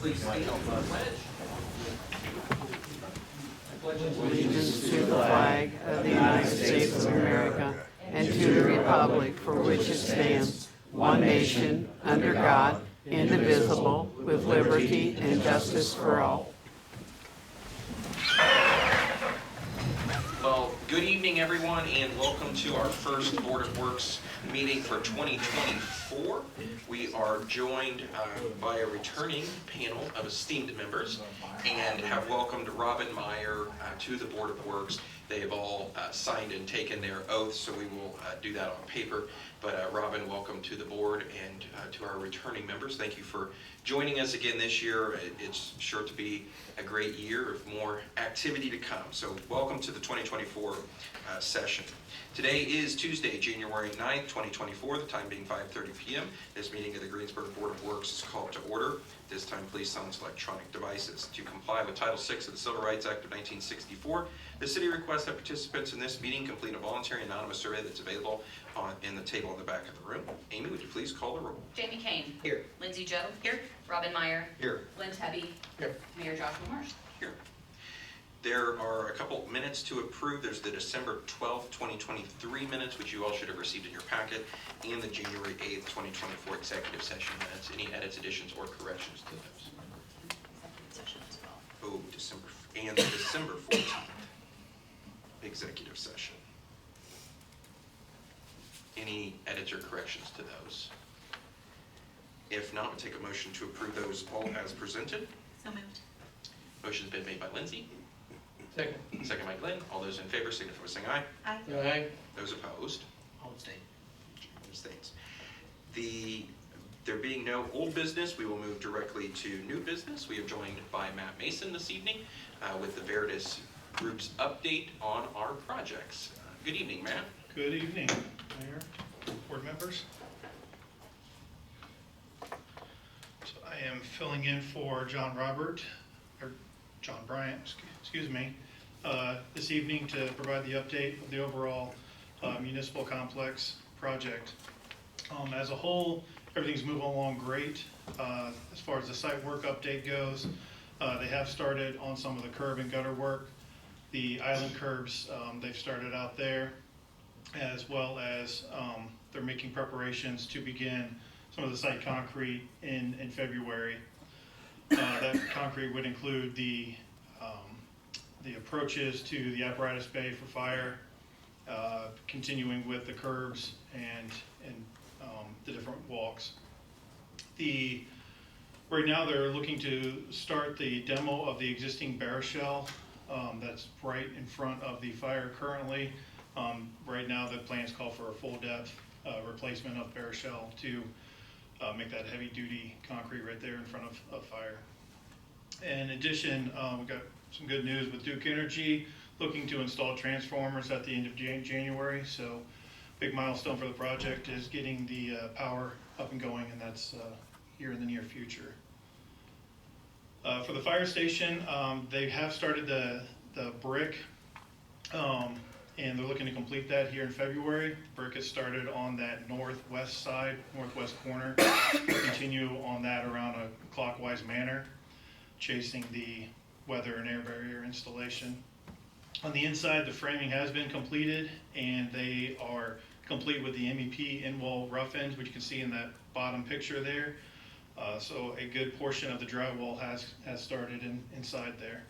Please stand for the pledge. Allegiance to the flag of the United States of America and to the republic for which it stands, one nation, under God, indivisible, with liberty and justice for all. Well, good evening, everyone, and welcome to our first Board of Works meeting for 2024. We are joined by a returning panel of esteemed members and have welcomed Robin Meyer to the Board of Works. They have all signed and taken their oaths, so we will do that on paper. But Robin, welcome to the board and to our returning members. Thank you for joining us again this year. It's sure to be a great year of more activity to come. So welcome to the 2024 session. Today is Tuesday, January 9th, 2024, the time being 5:30 p.m. This meeting of the Greensburg Board of Works is called to order. This time, please silence electronic devices. To comply with Title VI of the Civil Rights Act of 1964, the city requests that participants in this meeting complete a voluntary anonymous survey that's available in the table in the back of the room. Amy, would you please call the roll? Jamie Kane. Here. Lindsay Joe. Here. Robin Meyer. Here. Lynn Tebby. Here. Mayor Joshua Marsh. Here. There are a couple minutes to approve. There's the December 12th, 2023 minutes, which you all should have received in your packet, and the January 8th, 2024 executive session minutes. Any edits, additions, or corrections to those? Session as well. Oh, and the December 14th executive session. Any edits or corrections to those? If not, we'll take a motion to approve those all as presented. So moved. Motion's been made by Lindsay. Second. Second by Glenn. All those in favor signify by saying aye. Aye. Aye. Those opposed? I'll abstain. Abstains. There being no old business, we will move directly to new business. We are joined by Matt Mason this evening with the Veritas Group's update on our projects. Good evening, Matt. Good evening, Mayor, board members. So I am filling in for John Bryant, excuse me, this evening to provide the update of the overall municipal complex project. As a whole, everything's moving along great. As far as the site work update goes, they have started on some of the curb and gutter work. The island curbs, they've started out there, as well as they're making preparations to begin some of the site concrete in February. That concrete would include the approaches to the apparatus bay for fire, continuing with the curbs and the different walks. Right now they're looking to start the demo of the existing bare shell that's right in front of the fire currently. Right now the plans call for a full depth replacement of bare shell to make that heavy duty concrete right there in front of fire. In addition, we got some good news with Duke Energy looking to install transformers at the end of January. So big milestone for the project is getting the power up and going, and that's here in the near future. For the fire station, they have started the brick, and they're looking to complete that here in February. Brick is started on that northwest side, northwest corner, continue on that around a clockwise manner, chasing the weather and air barrier installation. On the inside, the framing has been completed, and they are complete with the MEP in-wall rough ends, which you can see in that bottom picture there. So a good portion of the drywall has started inside there.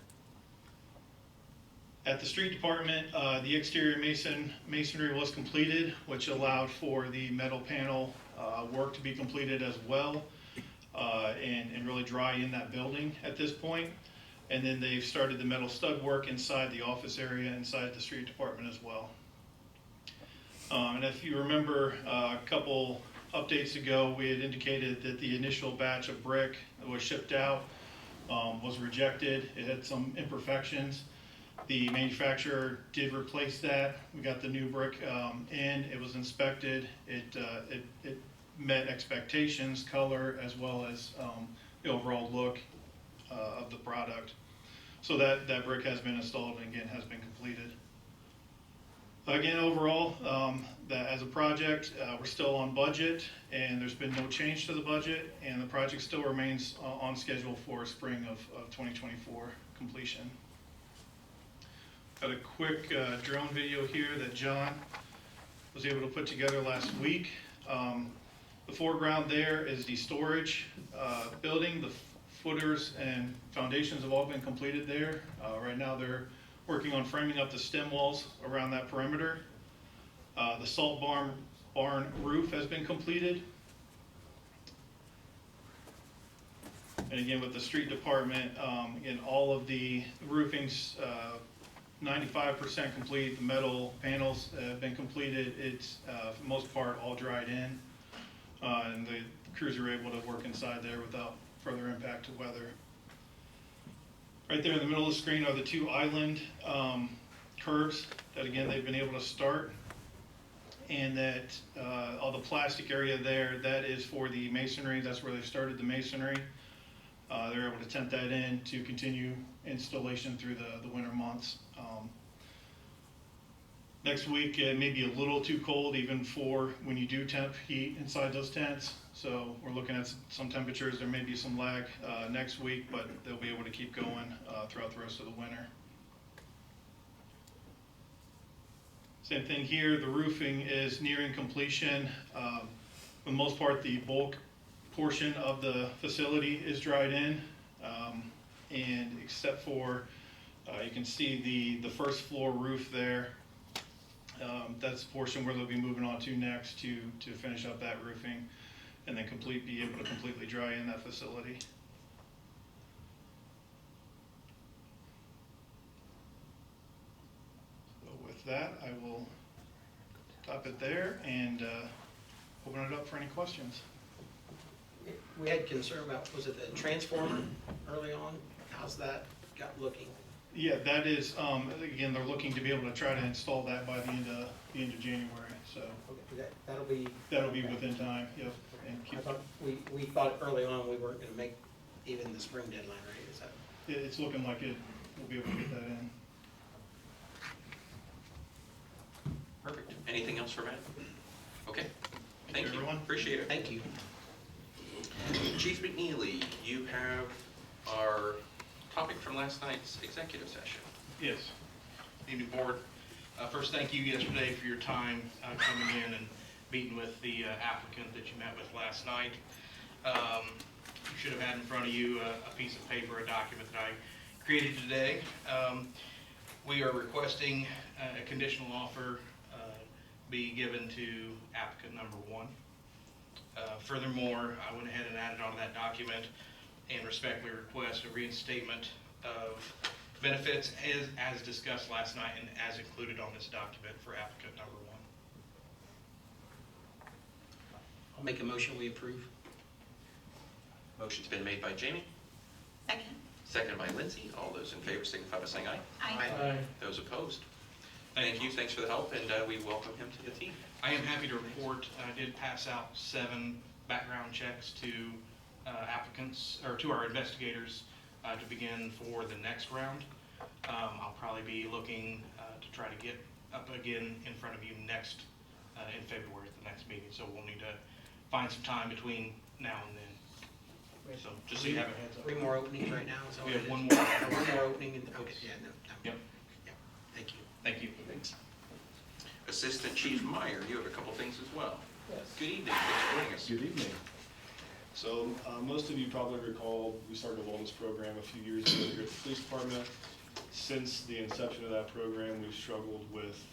At the street department, the exterior masonry was completed, which allowed for the metal panel work to be completed as well, and really dry in that building at this point. And then they've started the metal stud work inside the office area, inside the street department as well. And if you remember a couple updates ago, we had indicated that the initial batch of brick that was shipped out was rejected. It had some imperfections. The manufacturer did replace that. We got the new brick in. It was inspected. It met expectations, color, as well as the overall look of the product. So that brick has been installed and again has been completed. Again, overall, that as a project, we're still on budget, and there's been no change to the budget, and the project still remains on schedule for spring of 2024 completion. Got a quick drone video here that John was able to put together last week. The foreground there is the storage building. The footers and foundations have all been completed there. Right now they're working on framing up the stem walls around that perimeter. The salt barn roof has been completed. And again, with the street department, again, all of the roofing's 95% complete. The metal panels have been completed. It's, for the most part, all dried in. And the crews are able to work inside there without further impact to weather. Right there in the middle of the screen are the two island curbs that, again, they've been able to start. And that all the plastic area there, that is for the masonry. That's where they started the masonry. They're able to tent that in to continue installation through the winter months. Next week, it may be a little too cold even for when you do temp heat inside those tents. So we're looking at some temperatures. There may be some lag next week, but they'll be able to keep going throughout the rest of the winter. Same thing here, the roofing is nearing completion. For the most part, the bulk portion of the facility is dried in. And except for, you can see the first floor roof there. That's the portion where they'll be moving on to next to finish up that roofing and then be able to completely dry in that facility. So with that, I will stop it there and open it up for any questions. We had concern about, was it the transformer early on? How's that got looking? Yeah, that is, again, they're looking to be able to try to install that by the end of January, so. Okay, that'll be. That'll be within time, yep. And I keep, thought, we thought early on we weren't gonna make even the spring deadline, right? Is that? it's looking like we'll be able to get that in. Perfect. Anything else for Matt? Okay. Thank you. Everyone. Appreciate it. Thank you. Chief McNeely, you have our topic from last night's executive session. Yes. Evening, Board. First, thank you yesterday for your time coming in and meeting with the applicant that you met with last night. You should have had in front of you a piece of paper, a document that I created today. We are requesting a conditional offer be given to applicant number 1. Furthermore, I went ahead and added on that document and respectfully request a reinstatement of benefits as discussed last night and as included on this document for applicant number 1. I'll make a motion, we approve. Motion's been made by Jamie, Second. seconded by Lindsay. All those in favor signify by saying aye. Aye. Those opposed? Thank you. Thanks for the help, and we welcome him to the team. I am happy to report I did pass out 7 background checks to applicants, or to our investigators to begin for the next round. I'll probably be looking to try to get up again in front of you next in February at the next meeting, so we'll need to find some time between now and then. So just so you have a heads up. 3 more openings right now? Is that We what have it is? one more. One more opening, okay, yeah, no. Yep. Yeah, thank you. Thank you. Assistant Chief Meyer, you have a couple things as well. Yes. Good evening. Thanks for joining us. Good evening. So most of you probably recall we started a wellness program a few years ago here at the police department. Since the inception of that program, we've struggled with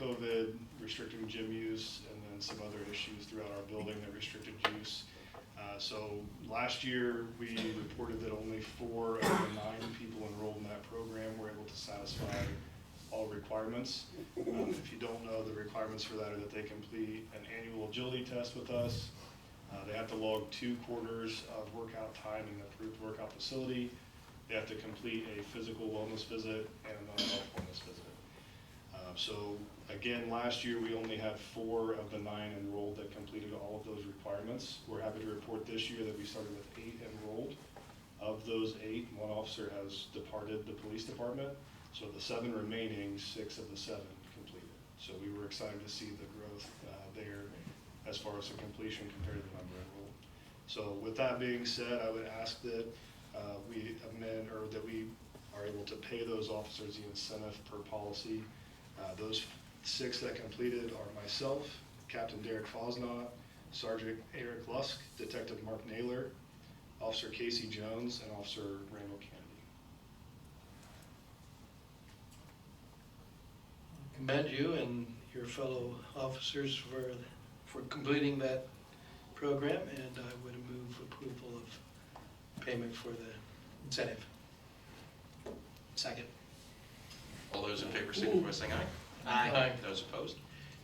COVID, restricting gym use, and then some other issues throughout our building that restricted use. So last year, we reported that only 4 of the 9 people enrolled in that program were able to satisfy all requirements. If you don't know, the requirements for that are that they complete an annual agility test with us. They have to log 2 quarters of workout time in the approved workout facility. They have to complete a physical wellness visit and a mental health wellness visit. So again, last year we only had 4 of the 9 enrolled that completed all of those requirements. We're happy to report this year that we started with 8 enrolled. Of those 8, 1 officer has departed the police department. So the 7 remaining, 6 of the 7 completed. So we were excited to see the growth there as far as the completion compared to the number enrolled. So with that being said, I would ask that we amend, or that we are able to pay those officers the incentive per policy. Those 6 that completed are myself, Captain Derek Fosnot, Sergeant Eric Lusk, Detective Mark Naylor, Officer Casey Jones, and Officer Randall Kennedy. Commend you and your fellow officers for completing that program, and I would move approval of payment for the incentive. Second. All those in favor signify by saying aye. Aye. Those opposed?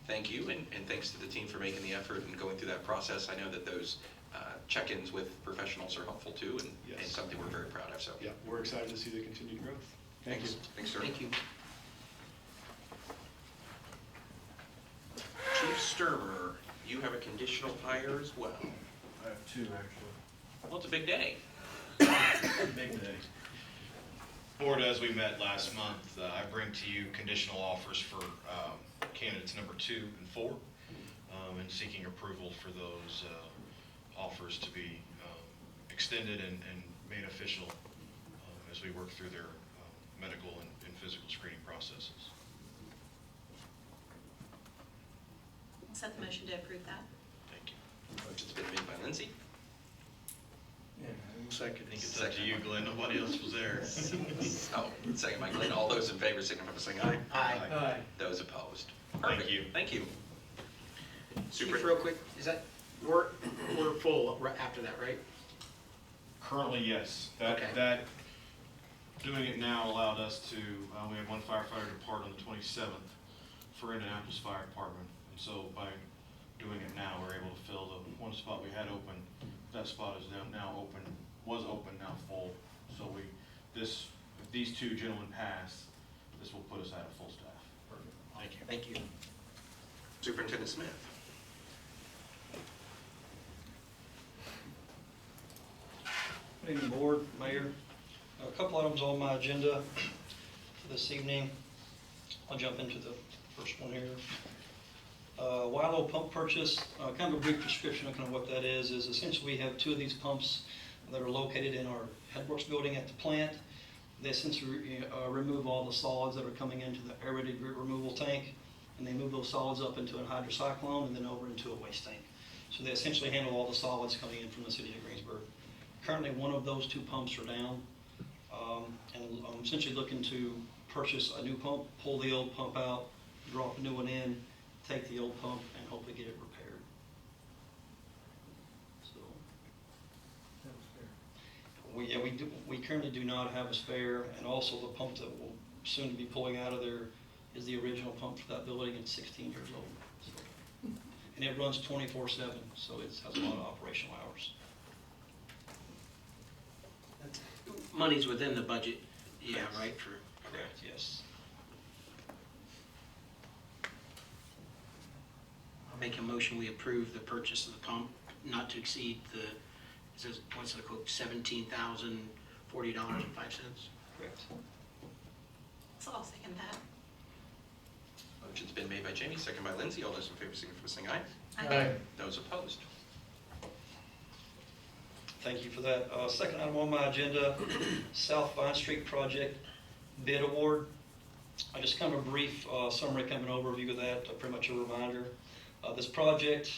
Thank you, and thanks to the team for making the effort and going through that process. I know that those check-ins with professionals are helpful too, and Yes. something we're very proud of, so. Yeah, we're excited to see the continued growth. Thank you. Thanks, sir. Thank you. Chief Sturmer, you have a conditional hire as well. I have 2, actually. Well, it's a big day. Big day. Board, as we met last month, I bring to you conditional offers for candidates number 2 and 4, and seeking approval for those offers to be extended and made official as we work through their medical and physical screening processes. I'll set the motion to approve that. Thank you. Motion's been made by Lindsay. Second. I think it's up to you, Glenn. Nobody else was there. Oh, second by Glenn. All those in favor signify by saying aye. Aye. Those opposed? Thank Perfect. you. Thank you. Chief, real quick, is that, we're full after that, right? Currently, yes. Okay. That, doing it now allowed us to, we had 1 firefighter depart on the 27th for Indianapolis Fire Department. And so by doing it now, we're able to fill the 1 spot we had open. That spot is now open, was open, now full. So if these 2 gentlemen pass, this will put us at a full staff. Perfect. Thank you. Thank you. Superintendent Smith. Good evening, Board, Mayor. A couple items on my agenda this evening. I'll jump into the first one here. Wilo pump purchase, kind of a brief description of kind of what that is essentially we have 2 of these pumps that are located in our headworks building at the plant. They essentially remove all the solids that are coming into the aerated grit removal tank, and they move those solids up into a hydrocyclone and then over into a waste tank. So they essentially handle all the solids coming in from the city of Greensburg. Currently, 1 of those 2 pumps are down, and I'm essentially looking to purchase a new pump, pull the old pump out, drop a new one in, take the old pump, and hopefully get it repaired. So, we currently do not have a spare, and also the pump that will soon be pulling out of there is the original pump for that building. It's 16 years old. So, and it runs 24/7, so it has a lot of operational hours. Money's within the budget, yeah, right, for, Correct, yes. I'll make a motion, we approve the purchase of the pump not to exceed the, it says, what's the quote, $17,040.05? Correct. So I'll second that. Motion's been made by Jamie, second by Lindsay. All those in favor signify by saying aye. Aye. Those opposed? Thank you for that. Second item on my agenda, South Vine Street project bid award. I just kind of a brief summary, kind of an overview of that, pretty much a reminder. This project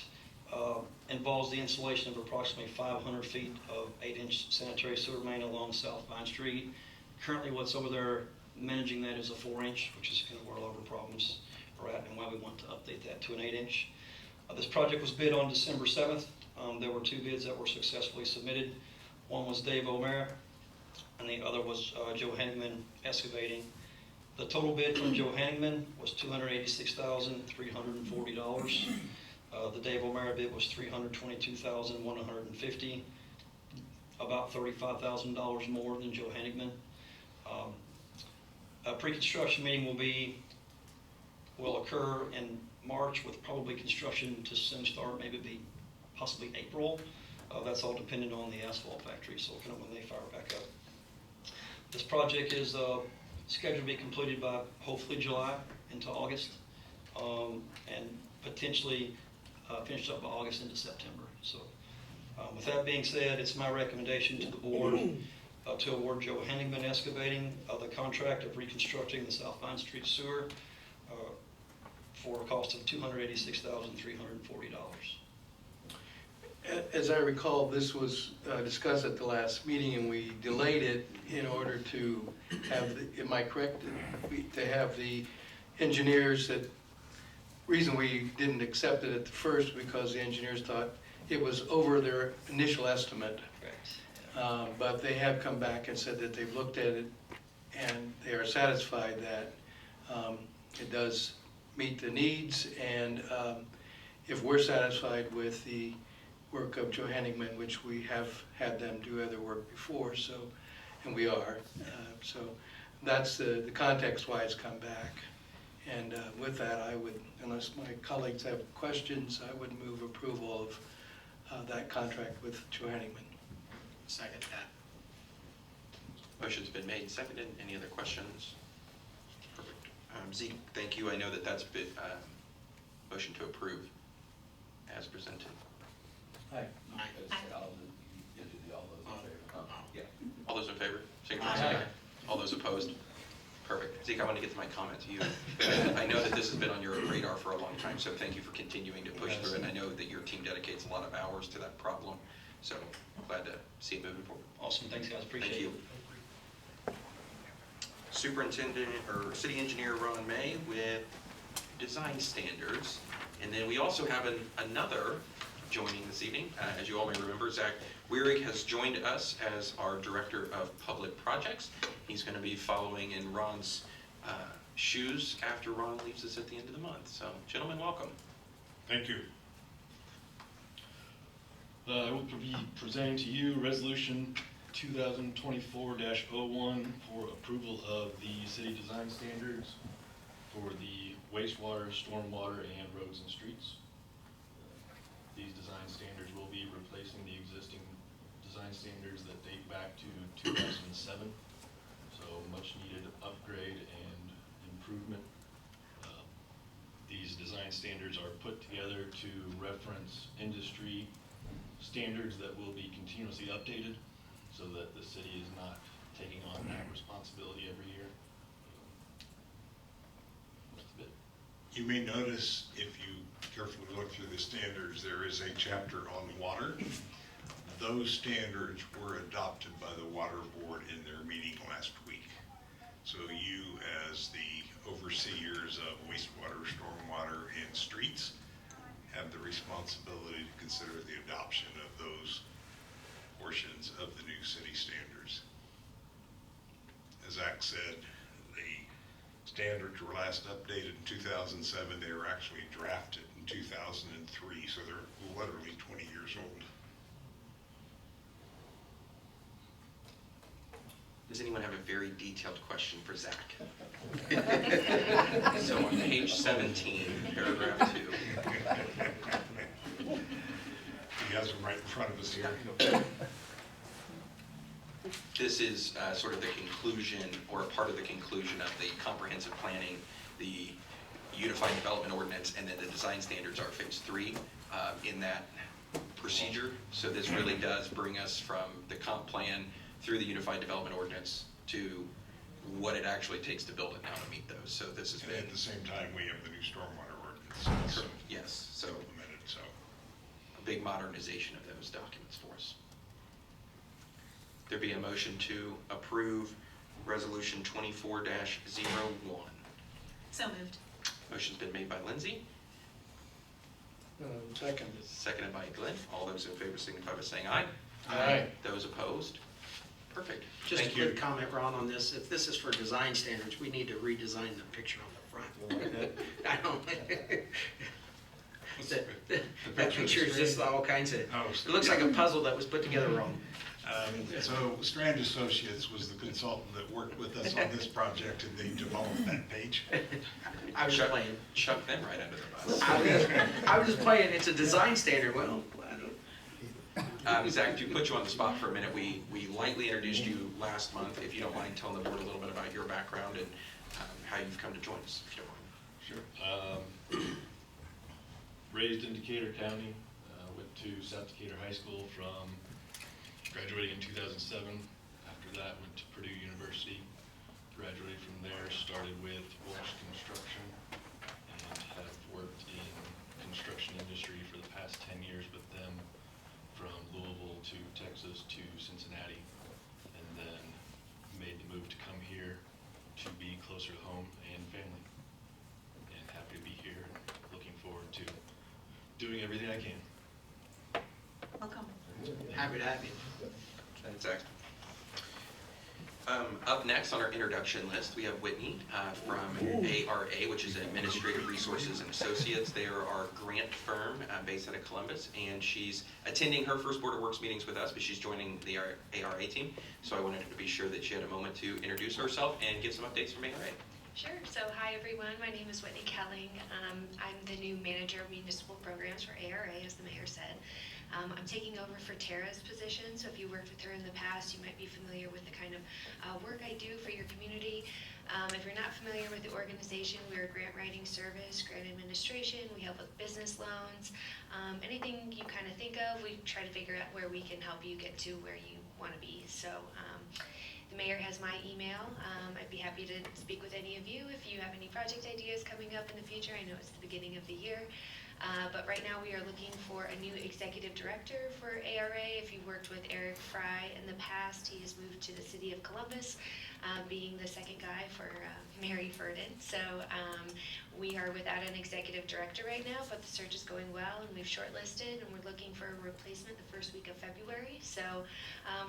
involves the installation of approximately 500 feet of 8-inch sanitary sewer main along South Vine Street. Currently, what's over there managing that is a 4-inch, which is kind of where a lot of our problems are at and why we want to update that to an 8-inch. This project was bid on December 7th. There were 2 bids that were successfully submitted. One was Dave O'Mara, and the other was Joe Henningman Excavating. The total bid from Joe Henningman was $286,340. The Dave O'Mara bid was $322,150, about $35,000 more than Joe Henningman. A pre-construction meeting will occur in March, with probably construction to soon start, maybe be possibly April. That's all dependent on the asphalt factory, so kind of when they fire back up. This project is scheduled to be completed by hopefully July into August. and potentially finish up by August into September. So with that being said, it's my recommendation to the board to award Joe Henningman Excavating the contract of reconstructing the South Vine Street sewer for a cost of $286,340. As I recall, this was discussed at the last meeting, and we delayed it in order to have, am I correct, to have the engineers that, reason we didn't accept it at the first, because the engineers thought it was over their initial estimate. But they have come back and said that they've looked at it, and they are satisfied that it does meet the needs, and if we're satisfied with the work of Joe Henningman, which we have had them do other work before, so, and we are. So that's the context why it's come back. And with that, I would, unless my colleagues have questions, I would move approval of that contract with Joe Henningman. Second that. Motion's been made, seconded. Any other questions? Perfect. Zeke, thank you. I know that that's been motion to approve as presented. Aye. Aye. All those in favor, signify by saying aye. All those opposed? Perfect. Zeke, I want to get to my comment to you. I know that this has been on your radar for a long time, so thank you for continuing to push through it. And I know that your team dedicates a lot of hours to that problem, so glad to see it moving forward. Awesome, thanks guys, appreciate it. Thank you. Superintendent, or City Engineer Ron May with design standards. And then we also have another joining this evening. As you all may remember, Zach Weirig has joined us as our Director of Public Projects. He's going to be following in Ron's shoes after Ron leaves us at the end of the month. So, gentlemen, welcome. Thank you. I will be presenting to you Resolution 2024-01 for approval of the city design standards for the wastewater, stormwater, and roads and streets. These design standards will be replacing the existing design standards that date back to 2007. So much needed upgrade and improvement. These design standards are put together to reference industry standards that will be continuously updated so that the city is not taking on that responsibility every year. That's a bit. You may notice, if you carefully look through the standards, there is a chapter on water. Those standards were adopted by the Water Board in their meeting last week. So you, as the overseers of wastewater, stormwater, and streets, have the responsibility to consider the adoption of those portions of the new city standards. As Zach said, the standards were last updated in 2007. They were actually drafted in 2003, so they're literally 20 years old. Does anyone have a very detailed question for Zach? So on page 17, paragraph 2. He has them right in front of us here. This is sort of the conclusion, or a part of the conclusion of the comprehensive planning, the Unified Development Ordinance, and then the design standards are phase 3 in that procedure. So this really does bring us from the comp plan through the Unified Development Ordinance to what it actually takes to build it now to meet those. So this has been... At the same time, we have the new stormwater ordinance. Yes, so Implemented, so. a big modernization of those documents for us. There be a motion to approve Resolution 24-01. So moved. Motion's been made by Lindsay, Second. seconded by Glenn. All those in favor signify by saying aye. Aye. Those opposed? Perfect. Just a Thank you. quick comment, Ron, on this. If this is for design standards, we need to redesign the picture on the front. I don't. That picture is just all kinds of, it looks like a puzzle that was put together wrong. So Strand Associates was the consultant that worked with us on this project, and they developed that page. I was playing. Chuck them right under the bus. I was just playing, it's a design standard. Well, I don't. Zach, to put you on the spot for a minute, we lightly introduced you last month. If you don't mind telling the board a little bit about your background and how you've come to join us, if you don't mind. Sure. Raised in Decatur County, went to South Decatur High School from graduating in 2007. After that, went to Purdue University, graduated from there, started with Walsh Construction, and have worked in construction industry for the past 10 years with them, from Louisville to Texas to Cincinnati, and then made the move to come here to be closer to home and family. And happy to be here and looking forward to doing everything I can. Welcome. Happy to have you. Thanks, Zach. Up next on our introduction list, we have Whitney from ARA, which is Administrative Resources and Associates. They are our grant firm based out of Columbus, and she's attending her first Board of Works meetings with us, but she's joining the ARA team. So I wanted to be sure that she had a moment to introduce herself and give some updates from ARA. Sure. So hi everyone, my name is Whitney Kelling. I'm the new manager of municipal programs for ARA, as the mayor said. I'm taking over for Tara's position, so if you worked with her in the past, you might be familiar with the kind of work I do for your community. If you're not familiar with the organization, we're a grant writing service, grant administration, we help with business loans. Anything you kind of think of, we try to figure out where we can help you get to where you want to be. So the mayor has my email. I'd be happy to speak with any of you if you have any project ideas coming up in the future. I know it's the beginning of the year. But right now we are looking for a new executive director for ARA. If you worked with Eric Fry in the past, he has moved to the city of Columbus, being the second guy for Mary Ferdin. So we are without an executive director right now, but the search is going well, and we've shortlisted, and we're looking for a replacement the first week of February. So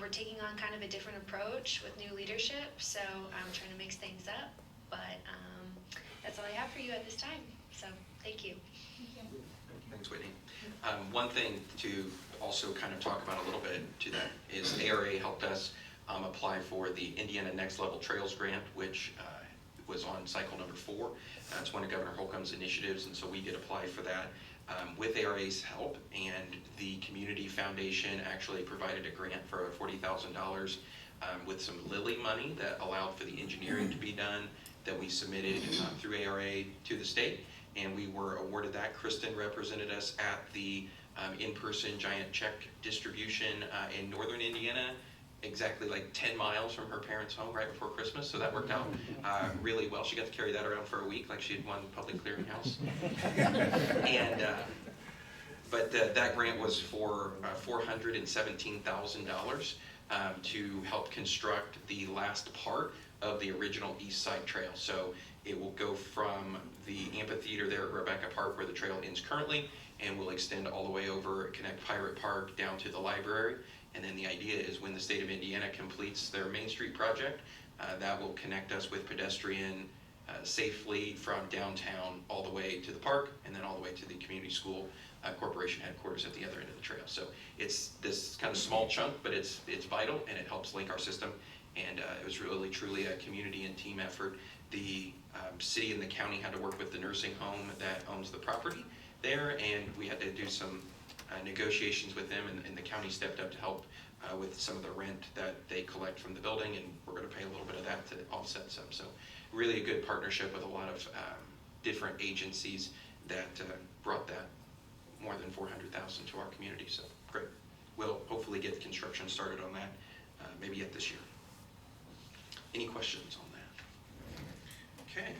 we're taking on kind of a different approach with new leadership, so I'm trying to mix things up. But that's all I have for you at this time. So thank you. Thanks, Whitney. One thing to also kind of talk about a little bit to that is ARA helped us apply for the Indiana Next Level Trails Grant, which was on cycle number 4. It's one of Governor Holcomb's initiatives, and so we did apply for that with ARA's help, and the Community Foundation actually provided a grant for $40,000 with some Lilly money that allowed for the engineering to be done that we submitted through ARA to the state. And we were awarded that. Kristen represented us at the in-person giant check distribution in northern Indiana, exactly like 10 miles from her parents' home right before Christmas. So that worked out really well. She got to carry that around for a week like she had won public clearinghouse. And but that grant was for $417,000 to help construct the last part of the original East Side Trail. So it will go from the amphitheater there at Rebecca Park, where the trail ends currently, and will extend all the way over, connect Pirate Park down to the library. And then the idea is when the state of Indiana completes their Main Street project, that will connect us with pedestrian safely from downtown all the way to the park, and then all the way to the community school corporation headquarters at the other end of the trail. So it's this kind of small chunk, but it's vital, and it helps link our system. And it was really, truly a community and team effort. The city and the county had to work with the nursing home that owns the property there, and we had to do some negotiations with them, and the county stepped up to help with some of the rent that they collect from the building, and we're going to pay a little bit of that to offset some. So really a good partnership with a lot of different agencies that brought that more than $400,000 to our community. So great. We'll hopefully get construction started on that maybe yet this year. Any questions on that? Okay.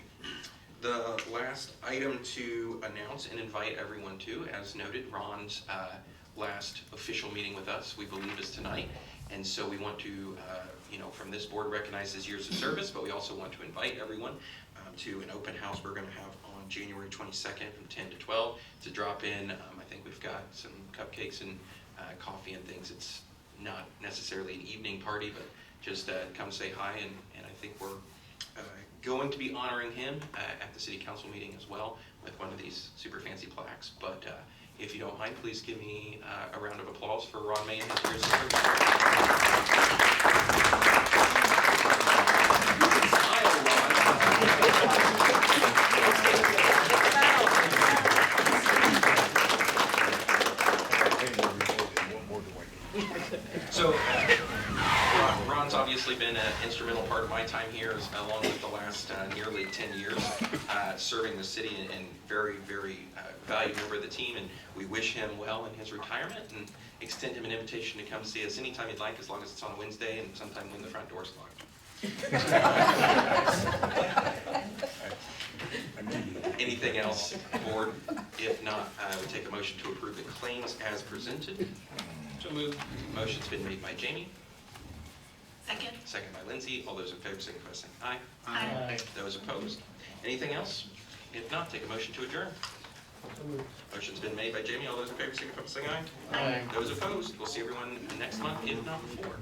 The last item to announce and invite everyone to, as noted, Ron's last official meeting with us, we believe, is tonight. And so we want to, from this board, recognize his years of service, but we also want to invite everyone to an open house we're going to have on January 22nd from 10 to 12 to drop in. I think we've got some cupcakes and coffee and things. It's not necessarily an evening party, but just come say hi, and I think we're going to be honoring him at the city council meeting as well with one of these super fancy plaques. But if you don't mind, please give me a round of applause for Ron May and his years of service. Smile, Ron. So Ron's obviously obviously been an instrumental part of my time here, along with the last nearly 10 years, serving the city, and very, very valued member of the team. And we wish him well in his retirement and extend him an invitation to come see us anytime he'd like, as long as it's on a Wednesday and sometime when the front door's locked. Anything else, board? If not, I would take a motion to approve the claims as presented. So moved. Motion's been made by Jamie, Second. second by Lindsay. All those in favor signify by saying aye. Aye. Those opposed? Anything else? If not, take a motion to adjourn. Motion's been made by Jamie. All those in favor signify by saying aye. Aye. Those opposed? We'll see everyone next month, if not before.